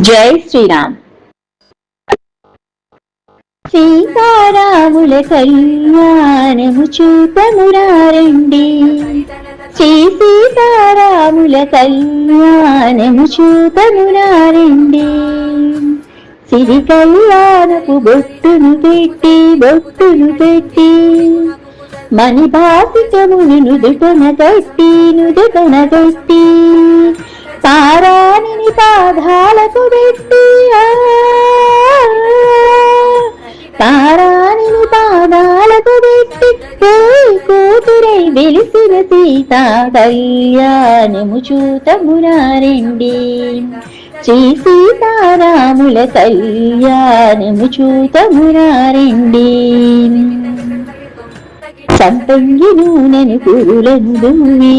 జై శ్రీరామ్. సీతారాముల కళ్యాణము చూతమురారండి, శ్రీ సీతారాముల కళ్యాణము చూతమురారండి. సిరి కళ్యాణపు బొట్టును పెట్టి మణి భాసికమును నుదుటన కట్టి తారాణిని పాదాలకు పెట్టి కూతురై వెలిసిన సీతా కళ్యాణము చూతమురారండి, శ్రీ సీతారాముల కళ్యాణము చూతమురారండి. సంపంగి నూనెను కురులను దువ్వి